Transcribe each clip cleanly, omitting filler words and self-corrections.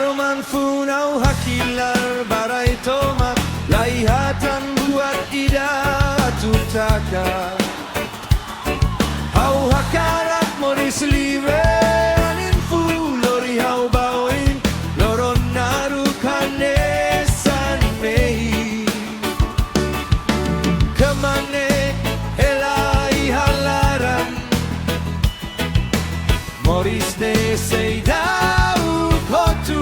Haruman funau hakilar barai tomak laihatan buat ida tutaka Hau hakarak moris livre anin fulori hau bawin loron naru kanesan mehi Kemane helai halaran Moris de seidau kotu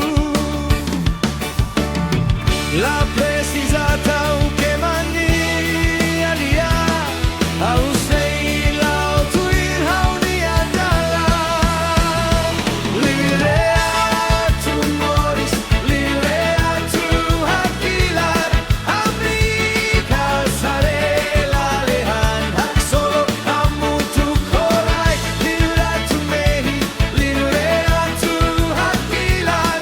La precisa tau que mani alia Au sei lao tuir hau ni dalan Livre Atu Moris, Livre Atu hakilar Amika sare lalehan Haksolok Agora Livre Atu mehi, Livre Atu hakilar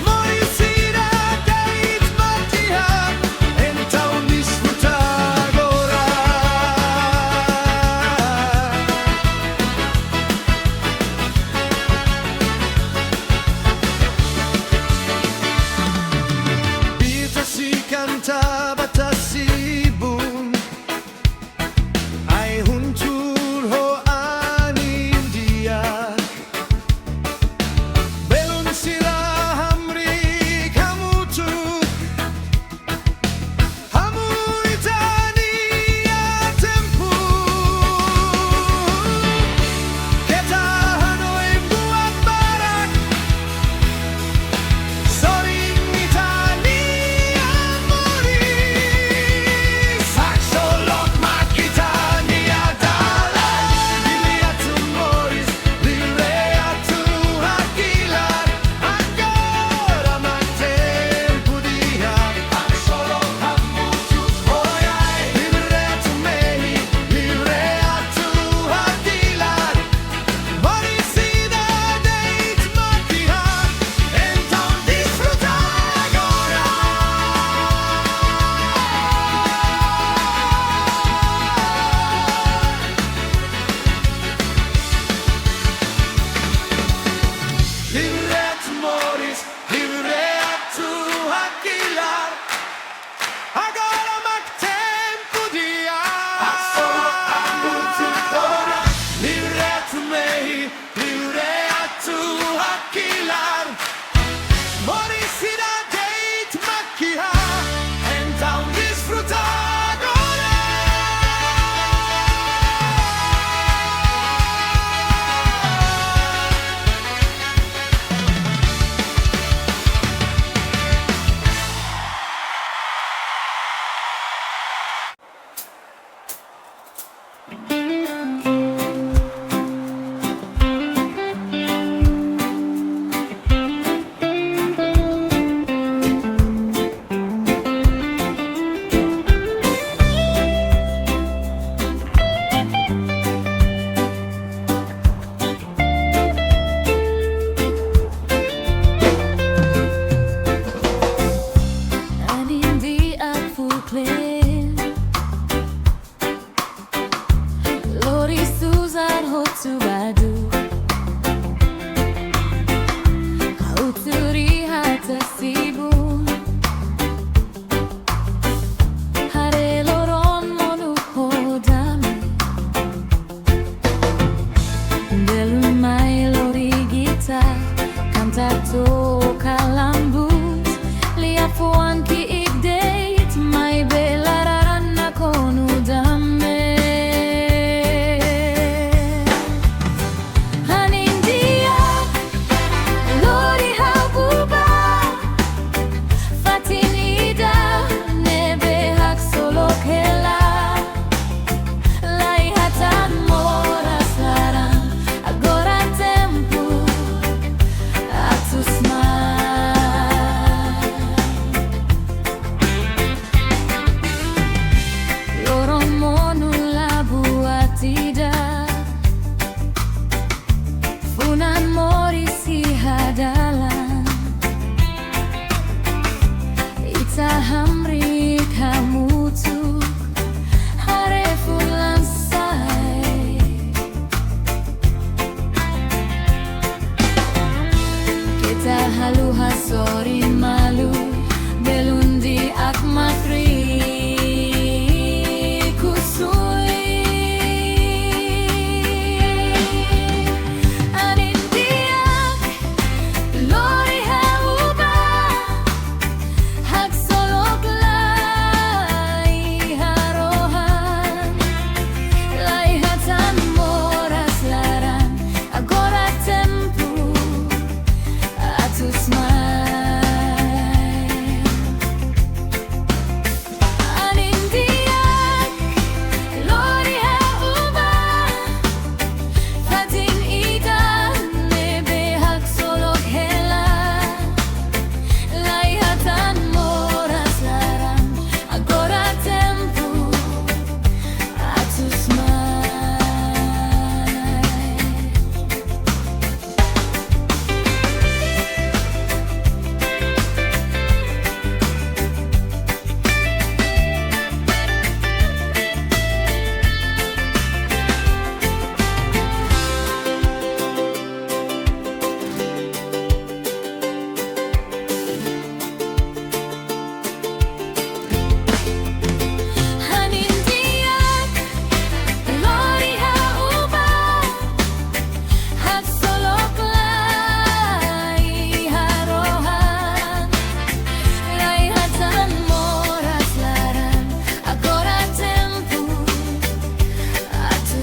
Moris sira deit matiha Então disfruta agora Tasi Kanta Tasi bun Ai huntur ho Anin Di'ak Belum sira hamri kamu tu Hamu itani ya tempu Kita hanoi buat barak Soring itani ya moris Haksolok agora ya dalan Livre Atu Moris, Livre Atu hakilar Agora tempo dia Haksolok Agora Livre Atu mehi, Livre Atu hakilar Moris sira deit matiha Então disfruta agora Livre Atu Moris, Livre Atu hakilar Agora tempo dia Agora Livre Atu mehi, Livre Atu hakilar Moris sira deit matiha Então disfruta agora Anin Di'ak fuklin Lori suzar hotu badu Hauturi hata sibun Hare loron monu hodami Delumai lori gita Kanta to kalambut Liafuan ki igdeit Mai belaran na konu dame Anin Di'ak Lori hau buka Fatinida Nebe haksolok Laiha Tauk laran Agora tempo Atu smile halu hasori malu Belum di'ak makri kusui Anin Di'ak Laiha ubah Haksolok Laiha rohan Laiha Tauk Moris laran Agora tempo Atu Anin Di'ak Laiha ubah Fatin idan Nebe haksolok hela Laiha Tauk Moris laran Agora tempo Atu Anin Di'ak Laiha ubah Haksolok Laiha rohan Laiha Tauk Moris laran Agora tempo Atu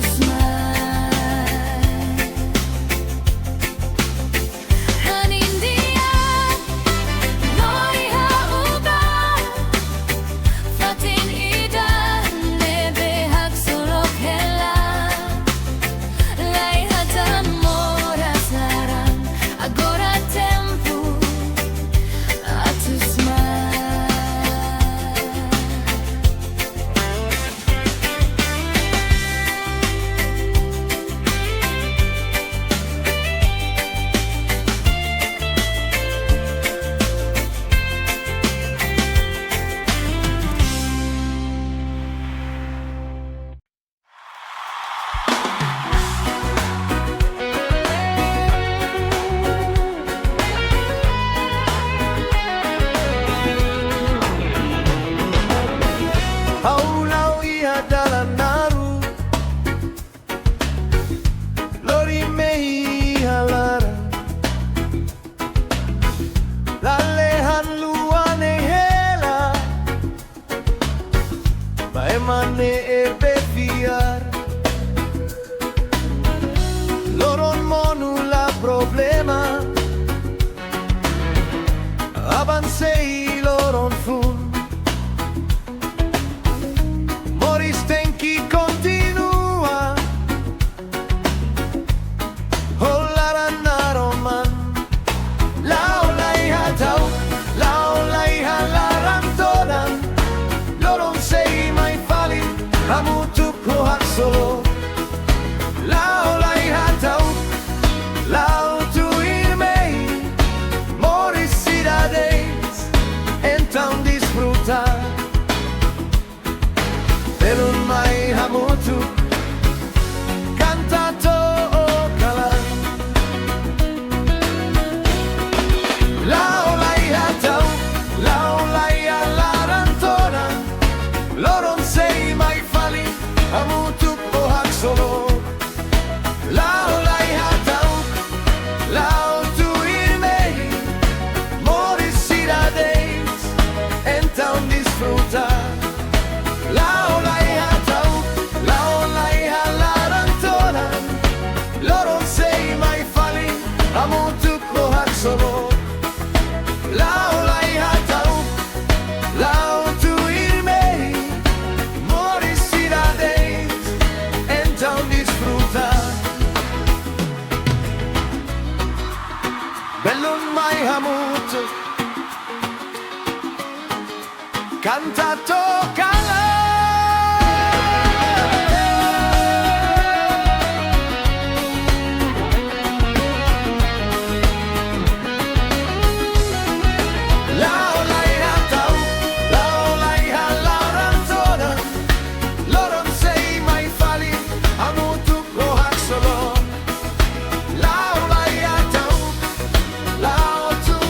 Anin Di'ak Laiha ubah Fatin idan Nebe haksolok hela Laiha Tauk Moris laran Agora tempo Atu Lao Laiha dalan naru Lori mehi halara Lalehan luane hela Maemane ebe fiar Loron monu la problema Avancei loron fun Moris tenke kontinua Oh laran naroman Lao Laiha Tauk Lao Laiha laran todan Loron sei mai fali Hamutuk ko haksolok Lao Laiha Tauk Lao tuir mei Moris cidades Então disfrutar Belum mai hamutu Kanta kalan Lao Laiha Tauk Lao Laiha laran todan Loron sei mai fali Hamutu ko haksolok Lao Laiha Tauk Lao tuir mei Moris cidades Então disfrutar Lao Laiha Tauk Lao Laiha laran todan Loron sei mai fali Hamutuk ko haksolok Lao Laiha Tauk Lao tuir mei Moris cidades Então disfrutar Belum mai hamutuk Kanta kala Lao Laiha Tauk Lao Laiha laran todan Loron sei mai fali Hamutuk ko haksolok Lao Laiha Tauk Lao tuir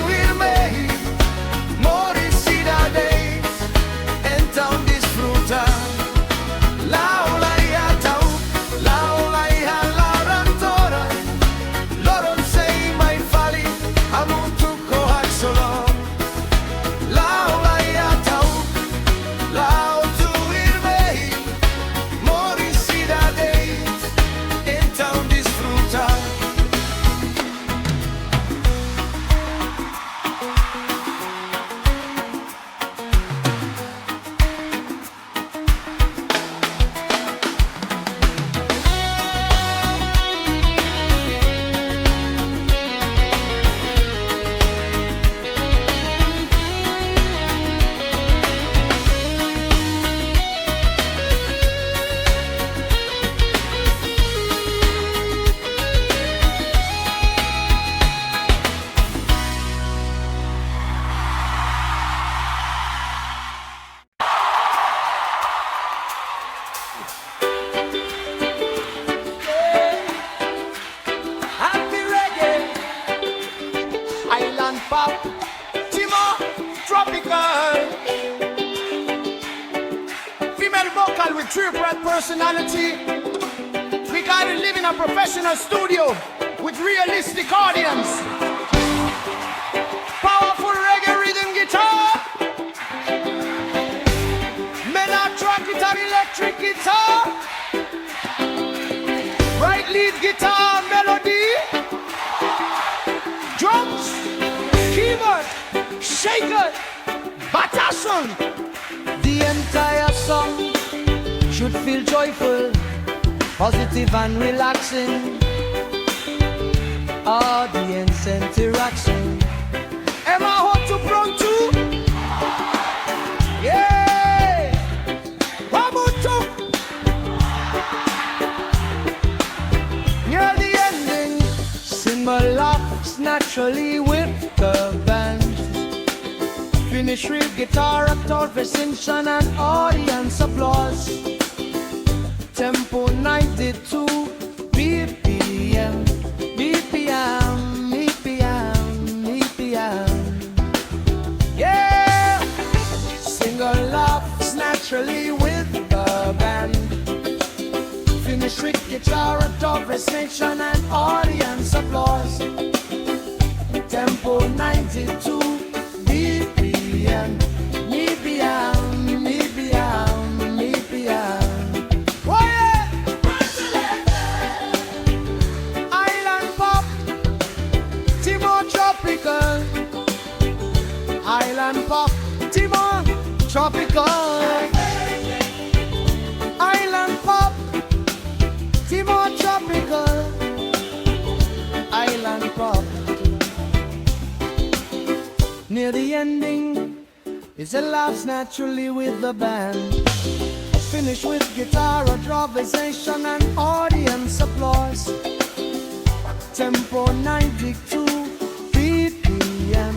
Timo, tropical. Female vocal with triple personality. We gotta live in a professional studio with realistic audience. Powerful reggae rhythm guitar. Men are track guitar, electric guitar. Right lead guitar, melody. Drums, keyboard, shaker, batason. The entire song should feel joyful, positive and relaxing. Audience interaction. Am I hot to pronto? Yeah! Wabuto! Near the ending, symbol laughs naturally with the band. Finish with guitar, conversation and audience applause. Tempo 92 BPM, BPM, BPM, BPM. Yeah! Single laughs naturally with the band. Finish with guitar, conversation and audience applause. Tempo 92 BPM, BPM, BPM, BPM. Tropical, island pop, Timon, tropical, island pop, Timon, tropical, island pop. Near the ending, it's a laughs naturally with the band. Finish with guitar, improvisation and audience applause. Tempo 92 BPM,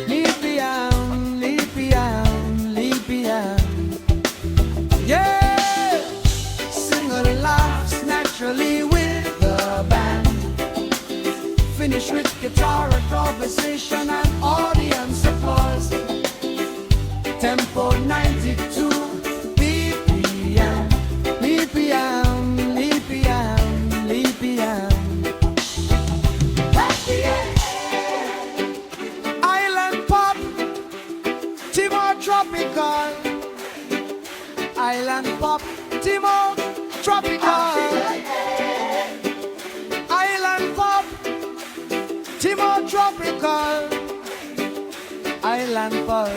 BPM, BPM, BPM. Yeah! Single laughs naturally with the band. Finish with guitar, improvisation and audience applause. Tempo 92 BPM, BPM, BPM, BPM. Island pop, Timor tropical. Island pop, Timor tropical. Island pop, Timor tropical. Island pop.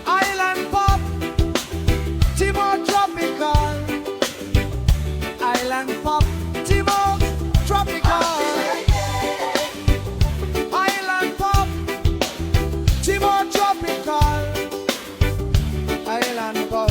Island pop, Timor tropical. Island pop, Timor tropical. Island pop, Timor tropical. Island pop.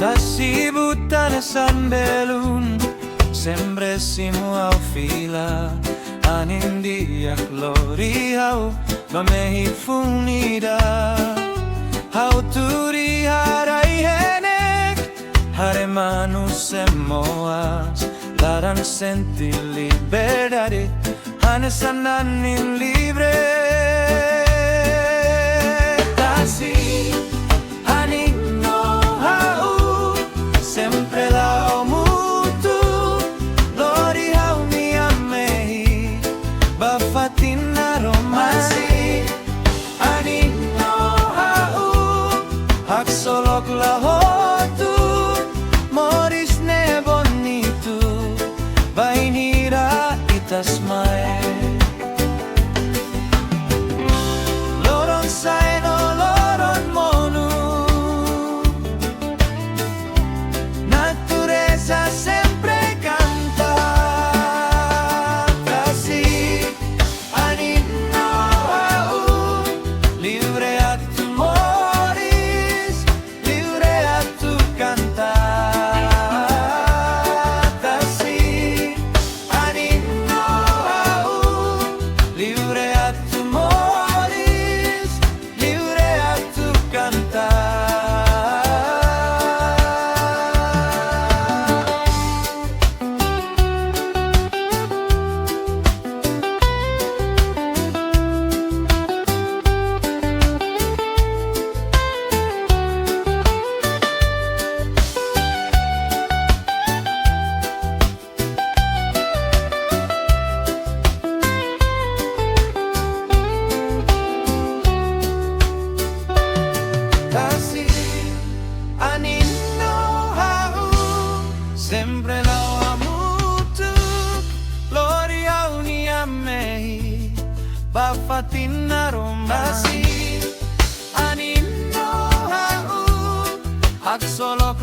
Tasi butan sanbelun sempre simu au fila Anin Di'ak lorihau bamehi funida Hau turi harai henek hare manu semoas laran sente liberdade hanesan anin libre Tasi anin no hau sempre lao mutu lori hau mi amehi bafatin aromasi anin no hau haksolok Atu Moris ne bonito vainira itasmae loron saeno loron monu natureza sempre canta Tasi anin no hau livre atu moris livre atu canta Tasi anin no hau livre atu moris livre atu canta Tasi anin no hau sempre lao amutu lori au ni amehi bafatin aromasi anin no hau haksolok